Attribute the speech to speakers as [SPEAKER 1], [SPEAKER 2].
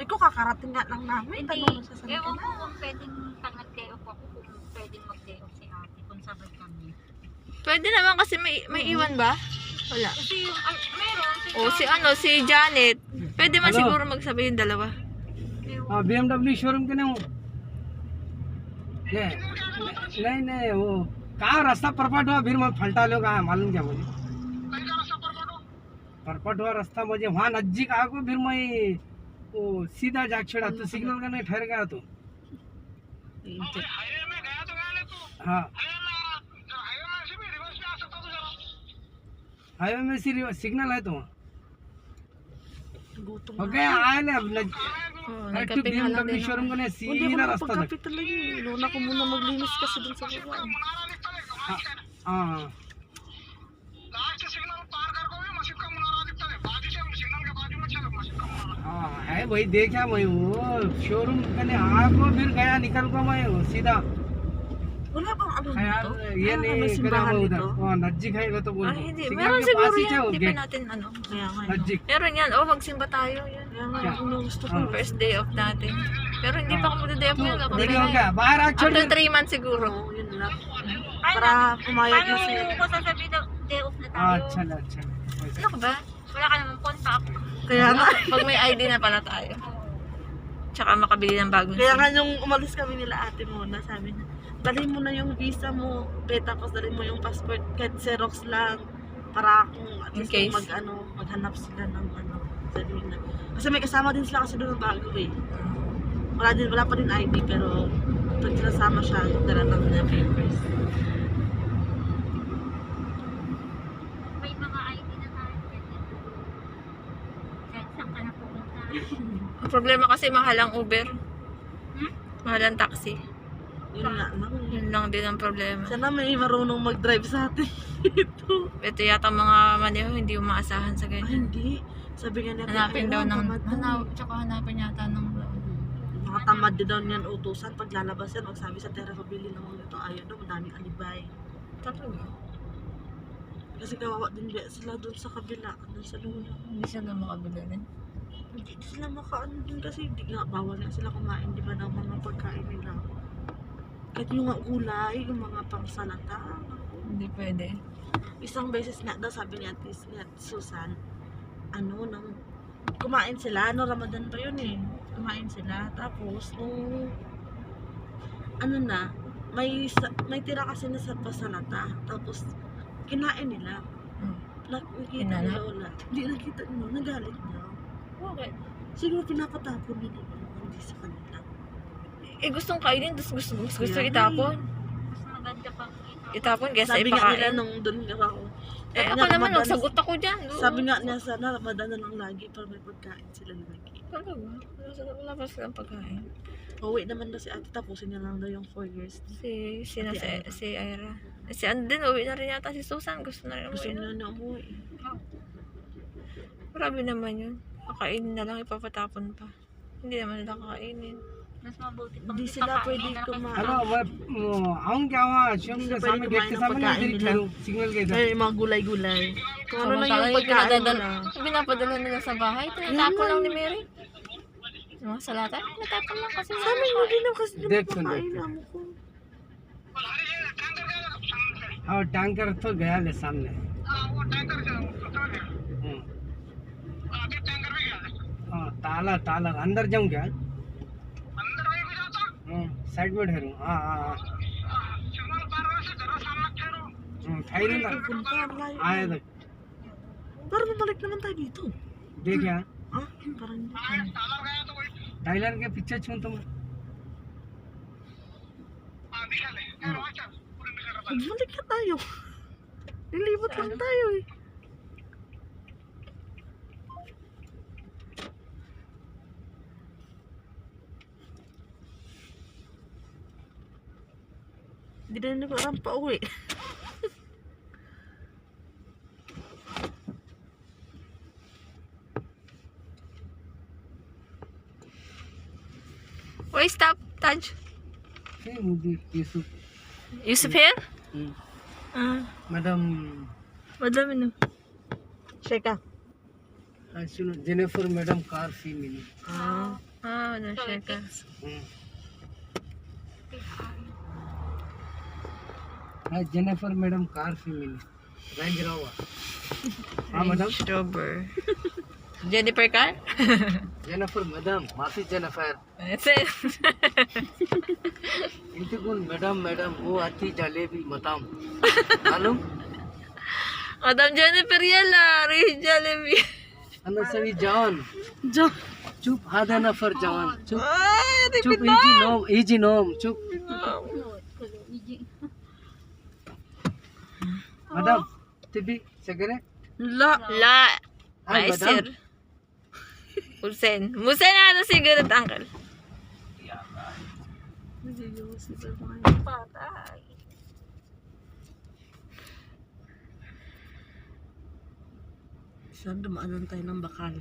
[SPEAKER 1] Ikaw kakarating nga lang namin.
[SPEAKER 2] Hindi,
[SPEAKER 1] Tanong sa sana
[SPEAKER 2] ewan
[SPEAKER 1] ka
[SPEAKER 2] ko
[SPEAKER 1] na.
[SPEAKER 2] kung pwedeng mag-day off ako, kung pwedeng mag-day off si ate, kung sabay kami.
[SPEAKER 3] Pwede naman kasi may iwan ba? Wala.
[SPEAKER 2] Kasi yung, meron,
[SPEAKER 3] O si Janet. Pwede man
[SPEAKER 4] Hello?
[SPEAKER 3] siguro magsabi yung dalawa.
[SPEAKER 4] हाँ BMW showroom के नहीं ये नहीं नहीं वो कहाँ रास्ता परपट हुआ फिर मैं फलटा लो कहाँ मालूम क्या मुझे परपट हुआ रास्ता मुझे वहाँ नजदीक आको फिर मैं वो सीधा जाग छेड़ा तो सिग्नल का नहीं ठहर गया तो हाँ हाईवे में सिग्नल है तो वहाँ
[SPEAKER 1] Gutom
[SPEAKER 4] हो
[SPEAKER 1] na.
[SPEAKER 4] गया आए ना
[SPEAKER 3] Oh,
[SPEAKER 4] active
[SPEAKER 3] nagkape nga lang
[SPEAKER 4] BMW
[SPEAKER 3] din
[SPEAKER 4] showroom
[SPEAKER 3] ako.
[SPEAKER 4] का नहीं
[SPEAKER 1] Hindi ako
[SPEAKER 4] सीधा रास्ता था
[SPEAKER 1] nakapagkape talaga eh. Luna ko muna maglinis kasi dun sa baba.
[SPEAKER 4] हाँ हाँ है वही देखा मैं वो शोरूम कने आको फिर गया निकल को मैं वो सीधा
[SPEAKER 1] Wala bang ano
[SPEAKER 4] यार
[SPEAKER 1] dito?
[SPEAKER 4] ये
[SPEAKER 1] Wala bang may
[SPEAKER 4] नहीं करा
[SPEAKER 1] simbahan
[SPEAKER 4] मैं उधर
[SPEAKER 1] dito?
[SPEAKER 4] वहाँ नजदीक है वो तो बोल
[SPEAKER 3] Ay, hindi.
[SPEAKER 4] सिग्नल
[SPEAKER 3] Meron
[SPEAKER 4] के
[SPEAKER 3] siguro
[SPEAKER 4] पास ही है
[SPEAKER 3] yan.
[SPEAKER 4] वो
[SPEAKER 3] Hindi pa
[SPEAKER 4] get
[SPEAKER 3] natin ano.
[SPEAKER 1] Kaya nga.
[SPEAKER 4] नजदीक
[SPEAKER 3] Meron yan. Oh, magsimba tayo. Yan.
[SPEAKER 1] Kaya nga
[SPEAKER 4] Kya?
[SPEAKER 1] yung gusto ko.
[SPEAKER 3] First day off natin. Pero hindi pa ako magda-day off ngayon. Ako
[SPEAKER 4] देखो
[SPEAKER 3] may-
[SPEAKER 4] क्या बाहर आ छोड़
[SPEAKER 3] After 3 months siguro.
[SPEAKER 1] Oo, yun lang. Para pumayag na sila.
[SPEAKER 2] Paano ko sasabihin na day off na tayo?
[SPEAKER 4] अच्छा ना अच्छा
[SPEAKER 3] Ano ka ba?
[SPEAKER 2] Wala ka namang contact.
[SPEAKER 1] Kaya nga.
[SPEAKER 3] Pag may ID na pala tayo. Tsaka makabili ng bagong
[SPEAKER 1] Kaya
[SPEAKER 3] SIM.
[SPEAKER 1] nga yung umalis kami nila ate muna, sabi niya, dalhin mo na yung visa mo, tapos dalhin mo yung passport, kahit Xerox lang, para kung at
[SPEAKER 3] In
[SPEAKER 1] least
[SPEAKER 3] case.
[SPEAKER 1] kung maghanap sila ng sabi na. Kasi may kasama din sila kasi doon ng bago eh. Wala pa din ID pero pag sinasama siya, dala lang niya papers.
[SPEAKER 2] May mga ID na tayo. Kahit saan ka na pupunta.
[SPEAKER 3] Ang problema kasi mahal ang Uber.
[SPEAKER 2] Hmm?
[SPEAKER 3] Mahal ang taxi.
[SPEAKER 1] Yun nga lang.
[SPEAKER 3] Yun lang din ang problema.
[SPEAKER 1] Sana may marunong mag-drive sa atin dito.
[SPEAKER 3] Ito yata mga maneho hindi umaasahan sa
[SPEAKER 1] Ay,
[SPEAKER 3] ganyan.
[SPEAKER 1] hindi. Sabi nga niya,
[SPEAKER 3] Hanapin daw ng...
[SPEAKER 1] tamad
[SPEAKER 3] Tsaka hanapin yata ng...
[SPEAKER 1] mga tamad din daw niyan utusan. Pag lalabas yan, magsabi sa Terra pabili ng mga ito. Ayaw daw, madaming alibay.
[SPEAKER 3] Talaga.
[SPEAKER 1] Kasi kawawa din sila doon sa kabila, doon sa luna.
[SPEAKER 3] Hindi sila makabila din.
[SPEAKER 1] Hindi sila makaano din kasi hindi nga, bawal nga sila kumain, di ba, ng mga pagkain nila. Kahit yung mga gulay, yung mga pangsalata.
[SPEAKER 3] Hindi pwede.
[SPEAKER 1] Isang beses nga daw, sabi ni Ate Susan, nang kumain sila, Ramadan pa yun eh. Kumain sila, tapos nung may tira kasi na sa pasalata, tapos kinain nila.
[SPEAKER 3] Hmm.
[SPEAKER 1] Nakita ni
[SPEAKER 3] Kinala?
[SPEAKER 1] Lola. Hindi nakita nila, nagalit daw.
[SPEAKER 3] Okay.
[SPEAKER 1] Siguro pinapatapon nila hindi sa kanila.
[SPEAKER 3] Eh gustong kainin, gusto
[SPEAKER 1] Kaya
[SPEAKER 3] itapon.
[SPEAKER 2] Mas maganda pang
[SPEAKER 3] Itapon kesa
[SPEAKER 1] Sabi nga nila
[SPEAKER 3] ipakain.
[SPEAKER 1] nung doon nga ako.
[SPEAKER 3] Eh ako naman, nagsagot ako dyan.
[SPEAKER 1] Sabi nga niya sana Ramadan na lang lagi para may pagkain sila lagi.
[SPEAKER 3] Talaga? Wala pa silang pagkain.
[SPEAKER 1] Uwi naman daw si ate, tapusin niya lang daw yung 4 years.
[SPEAKER 3] Si Ira. Si Anden, uwi na rin yata si Susan. Gusto na rin
[SPEAKER 1] Gusto
[SPEAKER 3] umuwi.
[SPEAKER 1] niya na umuwi.
[SPEAKER 3] Grabe naman yun. Kakainin na lang, ipapatapon pa. Hindi naman nila kakainin.
[SPEAKER 2] mas mabuti pang
[SPEAKER 1] Hindi sila pwede
[SPEAKER 2] ipakain na
[SPEAKER 1] kumain.
[SPEAKER 4] Hello मैं आऊँ क्या वहाँ शोरूम के सामने गेट के सामने इधर ही ठहरू सिग्नल के इधर
[SPEAKER 1] Ay, mga gulay-gulay. Kung ano na
[SPEAKER 3] Samantala,
[SPEAKER 1] yung pagkain nila.
[SPEAKER 3] Pinapadala nila sa bahay. Tinatapon lang ni Mary. Mga salata, tinatapon lang kasi.
[SPEAKER 1] Sa amin, hindi na kasi
[SPEAKER 4] देख सुन
[SPEAKER 1] pinapakain amo ko.
[SPEAKER 4] हाँ टैंकर तो गया ले सामने हाँ ताला ताला अंदर जाऊँ क्या साइड में ठहरू हाँ हाँ हाँ ठहरूंगा
[SPEAKER 1] Punta, ang layo.
[SPEAKER 4] आया तक
[SPEAKER 1] Para mabalik naman tayo dito.
[SPEAKER 4] देख यहाँ
[SPEAKER 1] Ah, parang hindi.
[SPEAKER 4] टाइलर के पीछे छू तुम
[SPEAKER 1] Magbalik na tayo. Lilibot lang tayo eh. Hindi na nila parang pauwi.
[SPEAKER 3] Wait, stop, Taj.
[SPEAKER 4] मुझे Yusuf
[SPEAKER 3] Yusuf here? Ah,
[SPEAKER 4] madam
[SPEAKER 3] madami na.
[SPEAKER 1] Cheka.
[SPEAKER 4] सुनो Jennifer madam car फी मिली
[SPEAKER 1] Ah.
[SPEAKER 3] Ah, na-share ka.
[SPEAKER 4] हाँ Jennifer madam car से मिली range rover हाँ madam
[SPEAKER 3] Rover. Jennifer Carr?
[SPEAKER 4] Jennifer madam माफी Jennifer
[SPEAKER 3] Ese.
[SPEAKER 4] इंतकुन madam madam वो आती जलेबी मताम मालूम
[SPEAKER 3] Madam Jennifer yala. Rich Jollibee.
[SPEAKER 4] अन्न सभी जान
[SPEAKER 1] Jo.
[SPEAKER 4] चुप आधा नफर जान चुप
[SPEAKER 3] Ay,
[SPEAKER 4] चुप इजी नोम चुप मैडम तिबी सगरे
[SPEAKER 1] La.
[SPEAKER 3] La.
[SPEAKER 4] Ay,
[SPEAKER 3] Ay,
[SPEAKER 4] madam.
[SPEAKER 3] sir. Musen. Musen na ano siguro, uncle.
[SPEAKER 2] Patay.
[SPEAKER 1] Saan dumaanan tayo ng bakal?